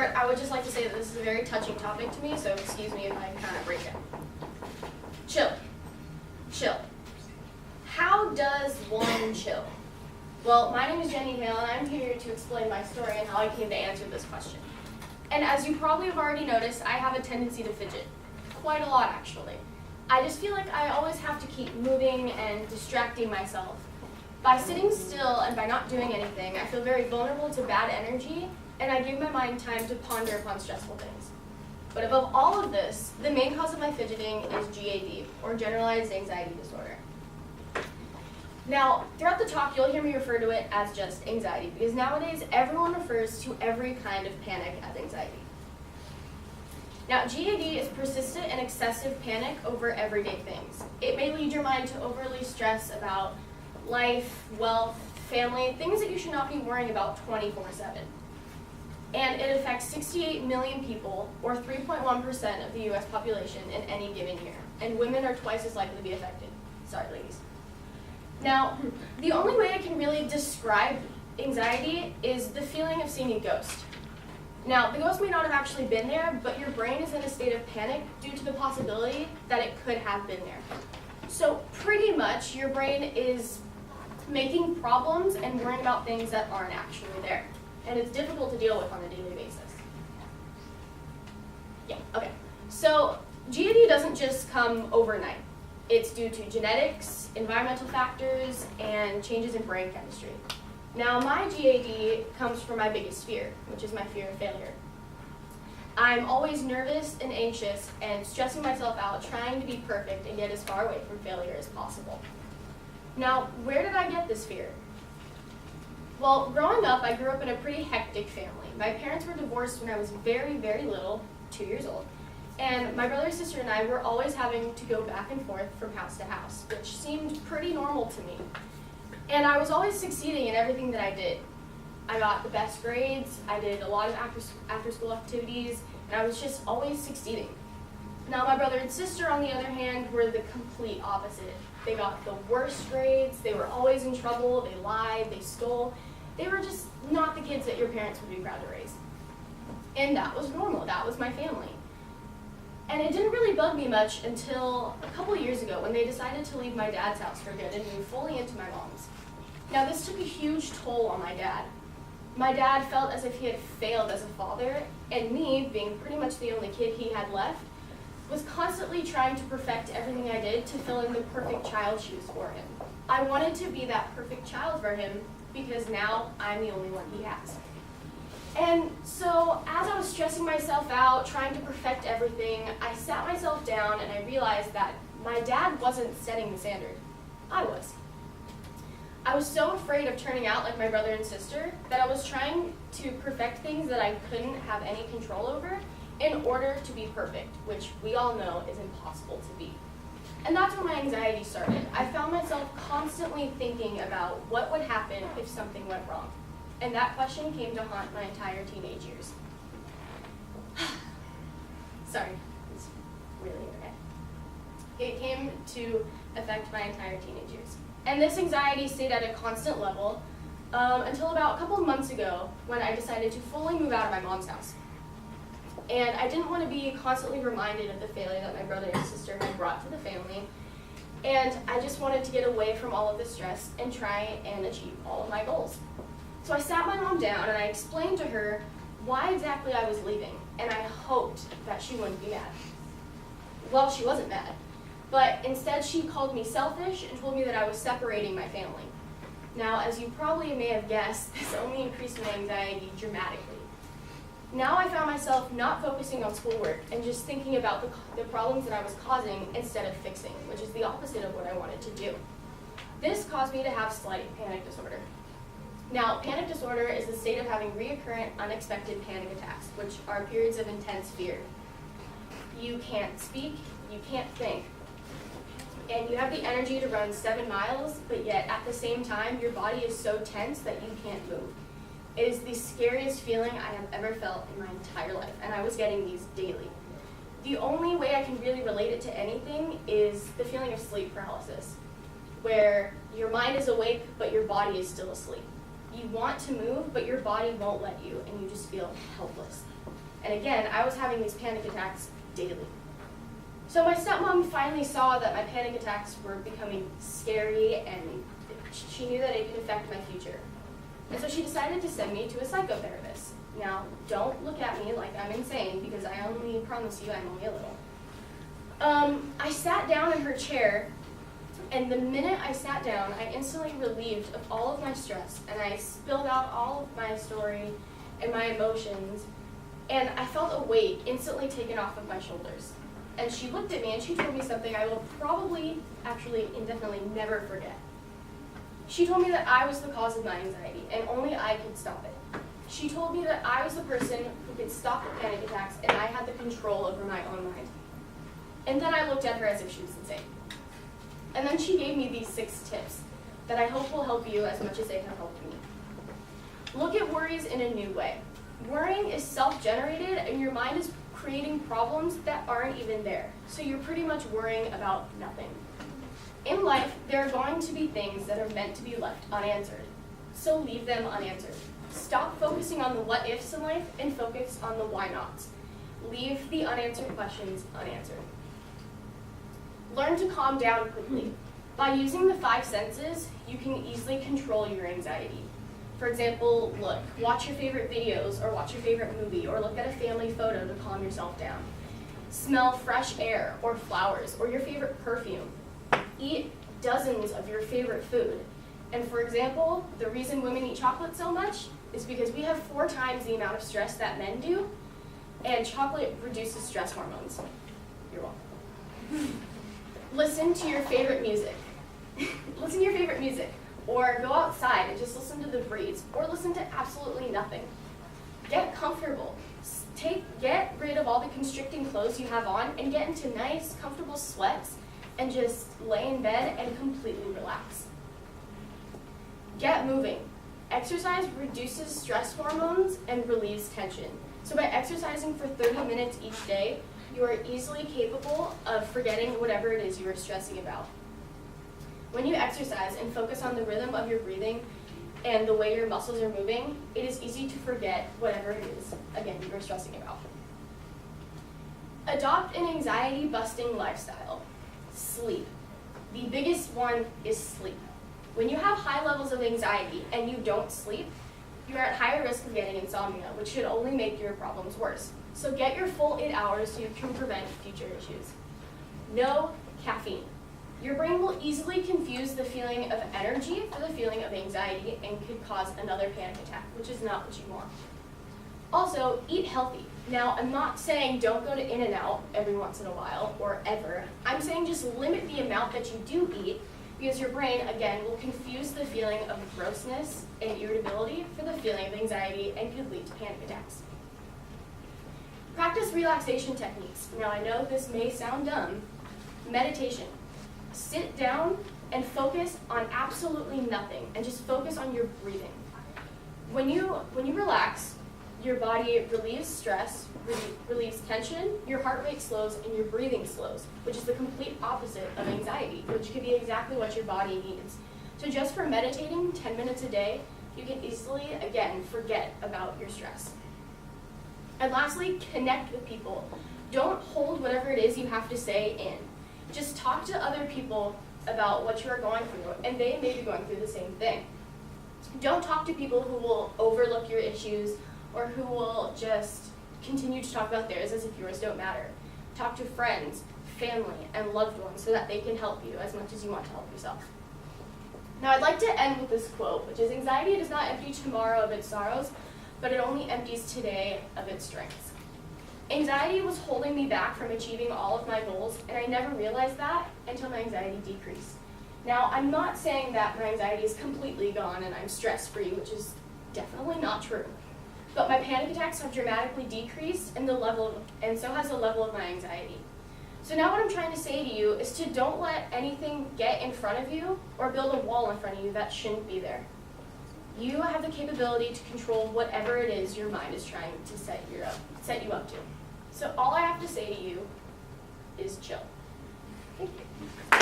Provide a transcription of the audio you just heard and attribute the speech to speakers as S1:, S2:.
S1: start, I would just like to say that this is a very touching topic to me, so excuse me if I kind of break it. Chill. Chill. How does one chill? Well, my name is Jenny Hale, and I'm here to explain my story and how I came to answer this question. And as you probably have already noticed, I have a tendency to fidget. Quite a lot, actually. I just feel like I always have to keep moving and distracting myself. By sitting still and by not doing anything, I feel very vulnerable to bad energy, and I give my mind time to ponder upon stressful things. But above all of this, the main cause of my fidgeting is GAD, or Generalized Anxiety Disorder. Now, throughout the talk, you'll hear me refer to it as just anxiety, because nowadays everyone refers to every kind of panic as anxiety. Now, GAD is persistent and excessive panic over everyday things. It may lead your mind to overly stress about life, wealth, family, things that you should not be worrying about 24/7. And it affects 68 million people, or 3.1% of the US population in any given year. And women are twice as likely to be affected. Sorry, ladies. Now, the only way I can really describe anxiety is the feeling of seeing a ghost. Now, the ghost may not have actually been there, but your brain is in a state of panic due to the possibility that it could have been there. So pretty much, your brain is making problems and worrying about things that aren't actually there. And it's difficult to deal with on a daily basis. Yeah, okay. So GAD doesn't just come overnight. It's due to genetics, environmental factors, and changes in brain chemistry. Now, my GAD comes from my biggest fear, which is my fear of failure. I'm always nervous and anxious and stressing myself out, trying to be perfect and get as far away from failure as possible. Now, where did I get this fear? Well, growing up, I grew up in a pretty hectic family. My parents were divorced when I was very, very little, 2 years old. And my brother, sister, and I were always having to go back and forth from house to house, which seemed pretty normal to me. And I was always succeeding in everything that I did. I got the best grades, I did a lot of after-school activities, and I was just always succeeding. Now, my brother and sister, on the other hand, were the complete opposite. They got the worst grades, they were always in trouble, they lied, they stole. They were just not the kids that your parents would be proud to raise. And that was normal, that was my family. And it didn't really bug me much until a couple years ago when they decided to leave my dad's house for good and move fully into my mom's. Now, this took a huge toll on my dad. My dad felt as if he had failed as a father, and me, being pretty much the only kid he had left, was constantly trying to perfect everything I did to fill in the perfect child shoes for him. I wanted to be that perfect child for him because now I'm the only one he has. And so as I was stressing myself out, trying to perfect everything, I sat myself down and I realized that my dad wasn't setting the standard. I was. I was so afraid of turning out like my brother and sister that I was trying to perfect things that I couldn't have any control over in order to be perfect, which we all know is impossible to be. And that's when my anxiety started. I found myself constantly thinking about what would happen if something went wrong. And that question came to haunt my entire teenage years. Sorry, it's really okay. It came to affect my entire teenage years. And this anxiety stayed at a constant level until about a couple of months ago when I decided to fully move out of my mom's house. And I didn't want to be constantly reminded of the failure that my brother and sister had brought to the family. And I just wanted to get away from all of the stress and try and achieve all of my goals. So I sat my mom down and I explained to her why exactly I was leaving, and I hoped that she wouldn't be mad. Well, she wasn't mad, but instead she called me selfish and told me that I was separating my family. Now, as you probably may have guessed, this only increased my anxiety dramatically. Now I found myself not focusing on schoolwork and just thinking about the problems that I was causing instead of fixing, which is the opposite of what I wanted to do. This caused me to have slight panic disorder. Now, panic disorder is the state of having recurrent, unexpected panic attacks, which are periods of intense fear. You can't speak, you can't think, and you have the energy to run 7 miles, but yet at the same time, your body is so tense that you can't move. It is the scariest feeling I have ever felt in my entire life, and I was getting these daily. The only way I can really relate it to anything is the feeling of sleep paralysis, where your mind is awake, but your body is still asleep. You want to move, but your body won't let you, and you just feel helpless. And again, I was having these panic attacks daily. So my stepmom finally saw that my panic attacks were becoming scary and she knew that it could affect my future. And so she decided to send me to a psychotherapist. Now, don't look at me like I'm insane because I only promise you I'm only a little. I sat down in her chair, and the minute I sat down, I instantly relieved of all of my stress, and I spilled out all of my story and my emotions, and I felt a weight instantly taken off of my shoulders. And she looked at me and she told me something I will probably, actually indefinitely never forget. She told me that I was the cause of my anxiety, and only I could stop it. She told me that I was the person who could stop the panic attacks, and I had the control over my own mind. And then I looked at her as if she was insane. And then she gave me these 6 tips that I hope will help you as much as they have helped me. Look at worries in a new way. Worrying is self-generated, and your mind is creating problems that aren't even there. So you're pretty much worrying about nothing. In life, there are going to be things that are meant to be left unanswered. So leave them unanswered. Stop focusing on the what ifs in life and focus on the why nots. Leave the unanswered questions unanswered. Learn to calm down quickly. By using the 5 senses, you can easily control your anxiety. For example, watch your favorite videos, or watch your favorite movie, or look at a family photo to calm yourself down. Smell fresh air, or flowers, or your favorite perfume. Eat dozens of your favorite food. And for example, the reason women eat chocolate so much is because we have 4 times the amount of stress that men do, and chocolate reduces stress hormones. You're welcome. Listen to your favorite music. Listen to your favorite music. Or go outside and just listen to the breeze. Or listen to absolutely nothing. Get comfortable. Get rid of all the constricting clothes you have on and get into nice, comfortable sweats and just lay in bed and completely relax. Get moving. Exercise reduces stress hormones and relieves tension. So by exercising for 30 minutes each day, you are easily capable of forgetting whatever it is you are stressing about. When you exercise and focus on the rhythm of your breathing and the way your muscles are moving, it is easy to forget whatever it is, again, you are stressing about. Adopt an anxiety-busting lifestyle. Sleep. The biggest one is sleep. When you have high levels of anxiety and you don't sleep, you are at higher risk of getting insomnia, which should only make your problems worse. So get your full 8 hours so you can prevent future issues. No caffeine. Your brain will easily confuse the feeling of energy for the feeling of anxiety and could cause another panic attack, which is not what you want. Also, eat healthy. Now, I'm not saying don't go to In-N-Out every once in a while or ever. I'm saying just limit the amount that you do eat because your brain, again, will confuse the feeling of grossness and irritability for the feeling of anxiety and could lead to panic attacks. Practice relaxation techniques. Now, I know this may sound dumb. Meditation. Sit down and focus on absolutely nothing and just focus on your breathing. When you relax, your body relieves stress, relieves tension, your heart rate slows, and your breathing slows, which is the complete opposite of anxiety, which could be exactly what your body needs. So just for meditating 10 minutes a day, you can easily, again, forget about your stress. And lastly, connect with people. Don't hold whatever it is you have to say in. Just talk to other people about what you are going through, and they may be going through the same thing. Don't talk to people who will overlook your issues or who will just continue to talk about theirs as if yours don't matter. Talk to friends, family, and loved ones so that they can help you as much as you want to help yourself. Now, I'd like to end with this quote, which is, "Anxiety does not empty tomorrow of its sorrows, but it only empties today of its strengths." Anxiety was holding me back from achieving all of my goals, and I never realized that until my anxiety decreased. Now, I'm not saying that my anxiety is completely gone and I'm stress-free, which is definitely not true. But my panic attacks have dramatically decreased, and so has the level of my anxiety. So now what I'm trying to say to you is to don't let anything get in front of you or build a wall in front of you that shouldn't be there. You have the capability to control whatever it is your mind is trying to set you up to. So all I have to say to you is chill. Thank you.